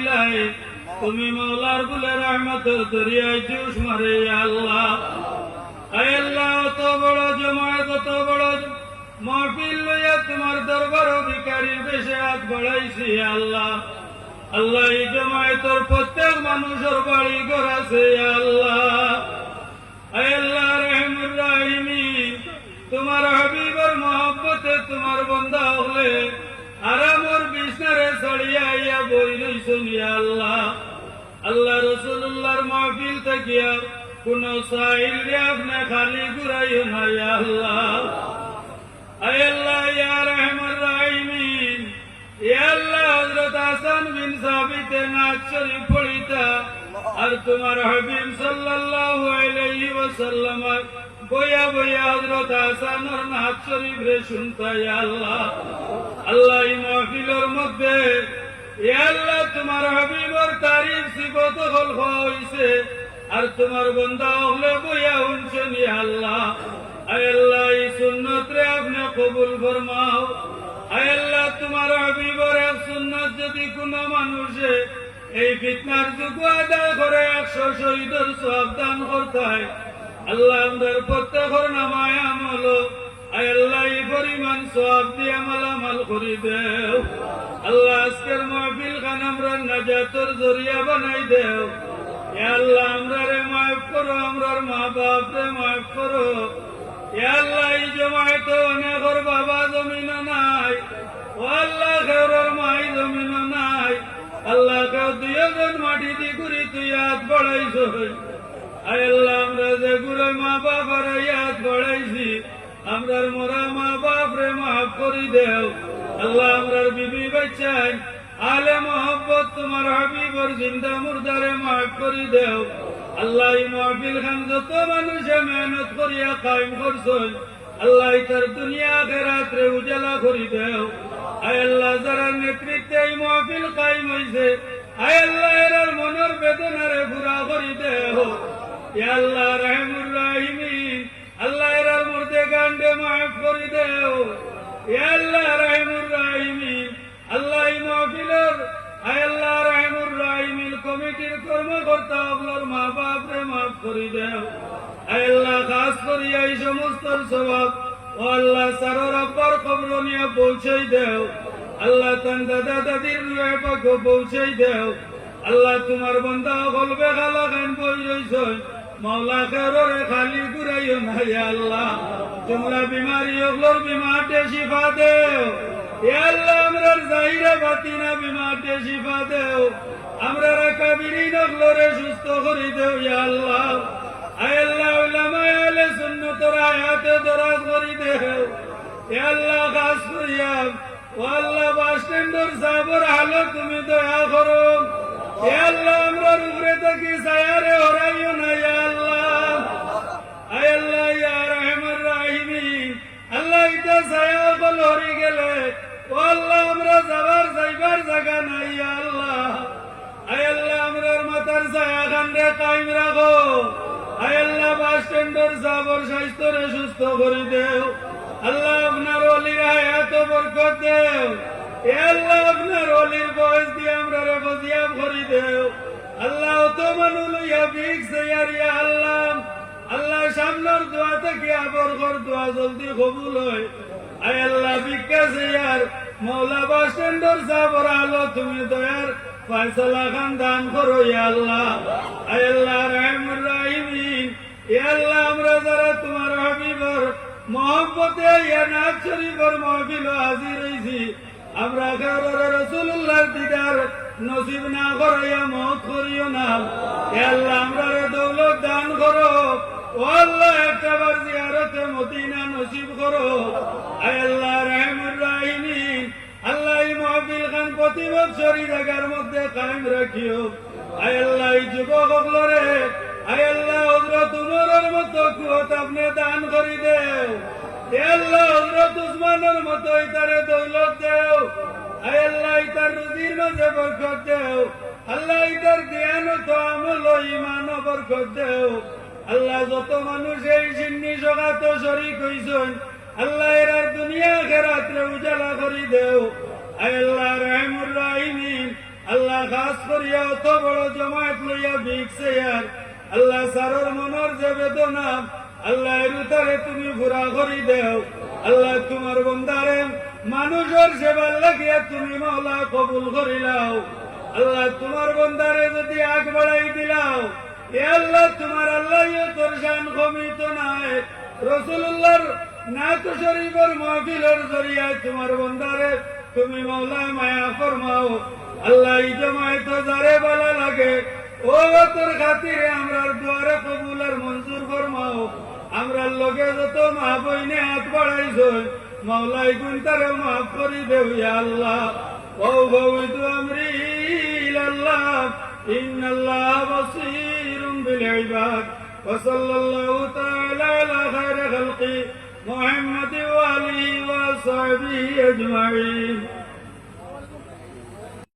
বিলায় তুমি মৌলার গুলে রহমতের দরিয়ায় জুস মারে আল্লাহ। আয় আল্লাহ, অত বড় জমায়েত, অত বড় মাহফিল লইয়া তোমার দরবার ভিখারির বেশে হাত বাড়াইছি আল্লাহ। আল্লাহ, এই জমায়েতের প্রত্যেক মানুষের বাড়ি ঘর আছে আল্লাহ। আয় আল্লাহ রহমুর রাহিমিন, তোমার হাবিবের মহব্বতে তোমার বন্দা হলে আরামর বিছনারে ছড়িয়া আইয়া বই রইছুন আল্লাহ। আল্লাহ রসুল্লাহর মাহফিল থাকিয়া কোন সাহিল রে আপনি খালি ঘুরাইও না আল্লাহ। আয় আল্লাহ ইয়া রহমান রাহিমিন, ইয়া আল্লাহ হযরত হাসান বিন সাবিতের নাচ শরীফ পড়িতা আর তোমার হাবিব সাল্লাল্লাহু আলাইহি ওয়াসাল্লাম বইয়া বইয়া হযরত হাসানের নাচ শরীফ রে শুনতা ইয়া আল্লাহ। আল্লাহ, এই মাহফিলের মধ্যে ইয়া আল্লাহ তোমার হাবিবের তারিফ সিফত খলক হইছে আর তোমার বান্দা হলে বইয়া শুনছেন ইয়া আল্লাহ। আয় আল্লাহ, এই সুন্নত রে আপনি কবুল ফরমাও। আয় আল্লাহ, তোমার হাবিবের এক সুন্নত যদি কোনো মানুষে এই ফিতনার যুগ আদায় করে 100 শহীদের সওয়াব দান করতায়, আল্লাহ আমাদের প্রত্যেকের নামায় আমল আয় আল্লাহ এই পরিমাণ সওয়াব দিয়ে মালামাল করে দেও। আল্লাহ, আজকের মাহফিল খান আমরা নাজাতের জরিয়া বানাই দেও। ইয়া আল্লাহ, আমরারে মাফ করো, আমরার মা বাপ রে মাফ করো। ইয়া আল্লাহ, এই জমায়েত অনেকের বাবা জমিন নাই, ও আল্লাহ কেউর মাই জমিন নাই। আল্লাহ, কেউ দুইজন মাটি দি করি তুই হাত বাড়াইছ। আয় আল্লাহ, আমরা যে গুড়ে মা বাবার হাত বাড়াইছি, আমরার মরা মা বাপ রে মাফ করি দেও। আল্লাহ, আমরার বিবি বাচ্চাই আলে মোহব্বত তোমার হাবিবর জিন্দা মুর্দারে মাফ করি দেও। আল্লাহ, এই মাহফিল খান যত মানুষে মেহনত করিয়া কায়েম করছই, আল্লাহ তার দুনিয়া আখিরাত রে উজালা করি দেও। আয় আল্লাহ, যারা নেতৃত্বে এই মাহফিল কায়েম হইছে, আয় আল্লাহ এর মনের বেদনারে পুরা করি দেও। ইয়া আল্লাহ রহমুর রাহিমিন, আল্লাহ এর মুর্দে গান্ডে মাফ করি দেও। ইয়া আল্লাহ রহমুর রাহিমিন, আল্লাহ এই মাহফিলের আয় আল্লাহ রহমুর রাহিমিন কমিটির কর্মকর্তা আপনার মা বাপ রে মাফ করি দেও। আয় আল্লাহ, খাস করিয়া এই সমস্ত স্বভাব ও আল্লাহ সারোর আব্বার কবর নিয়ে পৌঁছাই দেও। আল্লাহ, তান দাদা দাদির রুয়ে পাকে পৌঁছাই দেও। আল্লাহ, তোমার বান্দা গলবে খালা খান বই রইছ, মৌলা কেউরে খালি ঘুরাইও না আল্লাহ। তোমরা বিমারি ওগুলোর বিমারটে শিফা দেও। ইয়া আল্লাহ, আমরার জাহিরা বাতিনা বিমারটে শিফা দেও। আমরার কাবিরিন ওগুলোরে সুস্থ করে দেও ইয়া আল্লাহ। আয় আল্লাহ, উলামায়ে আহলে সুন্নতের হায়াতে দরাজ করে দেও। ইয়া আল্লাহ, খাস করিয়া ও আল্লাহ বাস স্ট্যান্ডের সাহেবের হালত তুমি দয়া করো। ইয়া আল্লাহ, আমরার উপরে থাকি ছায়ারে হরাইও না ইয়া আল্লাহ। আয় আল্লাহ ইয়া রহমান রাহিমিন, আল্লাহ ইটা ছায়া বল হরি গেলে ও আল্লাহ আমরা যাবার যাইবার জায়গা নাই ইয়া আল্লাহ। আয় আল্লাহ, আমরার মাথার ছায়া খান্ডে কায়েম রাখো। আয় আল্লাহ, বাস স্ট্যান্ডের সাহেবের স্বাস্থ্য রে সুস্থ করে দেও। আল্লাহ, আপনার ওলির হায়াত বরকত দেও। এ আল্লাহ, আপনার ওলির বয়স দিয়ে আমরা রে ফজিয়াব করে দেও। আল্লাহ, অত মানুষ লইয়া ভিক্ষে ইয়া আল্লাহ। আল্লাহ, সামনের দোয়া থেকে আবর ঘর দোয়া জলদি কবুল হয়। আয় আল্লাহ, ভিক্ষা ইয়ার মৌলা বাস স্ট্যান্ডের সাহেবের আলো তুমি দয়ার ফয়সালা খান দান করো ইয়া আল্লাহ। আয় আল্লাহ রহমুর রাহিমিন, ইয়া আল্লাহ, আমরা যারা তোমার হাবিবর মহব্বতে ইয়া নাজ শরীফের মাহফিল হাজির হইছি, আমরা কারোর রাসূলুল্লাহর দিদার নসিব না করাইয়া মওত করিও না। ইয়া আল্লাহ, আমরা দৌলত দান করো। ও আল্লাহ, একবার জিয়ারতে মদিনা নসিব করো। আয় আল্লাহ রহমুর রাহিমিন, আল্লাহ এই মাহফিল খান প্রতি বছর জায়গার মধ্যে কায়েম রাখিও। আয় আল্লাহ, এই যুবক সকলরে আয় আল্লাহ হযরত উমরের মতো কুওয়াত আপনি দান করি দেও। আয় আল্লাহ, হযরত উসমানের মতো ইতারে দৌলত দেও। আয় আল্লাহ, ইতার রুজির মাঝে বরকত দেও। আল্লাহ, ইতার জ্ঞান তো আমল ঈমান বরকত দেও। আল্লাহ, যত মানুষ এই সিন্নি জগত শরীক হইছেন, আল্লাহ এর দুনিয়া আখিরাত রে উজালা করি দেও। আয় আল্লাহ রহমুর রাহিমিন, আল্লাহ খাস করিয়া অত বড় জমায়েত লইয়া ভিক্ষে আল্লাহ সারর মনের যে বেদনা আল্লাহ রুতারে তুমি পুরা করি দেও আল্লাহ তোমার বন্দারে মানুষের সেবার লাগিয়া তুমি মাওলা কবুল করিলাও আল্লাহ তোমার বন্দারে যদি আগ বাড়াই দিলাও এ আল্লাহ তোমার আল্লাহ তোর শান কমিত নাই রাসূলুল্লাহর নাত শরীফের মাহফিলের জরিয়ায় তোমার বন্দারে তুমি মাওলা মায়া ফরমাও আল্লাহ এই জমায়েত যারে ভালো লাগে ও তোর খাতিরে আমরার দুয়ারে কবুল আর মঞ্জুর ফরমাও আমরার লগে যত মা বইনে হাত বাড়াইছ মাওলাই গুনতারে মাফ করি দেও ইয়া আল্লাহ ও ভবিতু আমরি ইলাল্লাহ ইন্নাল্লাহ বাসীরুম বিল ইবাদ ওয়া সাল্লাল্লাহু তাআলা আলা খায়রি খালকি মুহাম্মাদি ওয়া আলিহি ওয়া সাহবিহি আজমাইন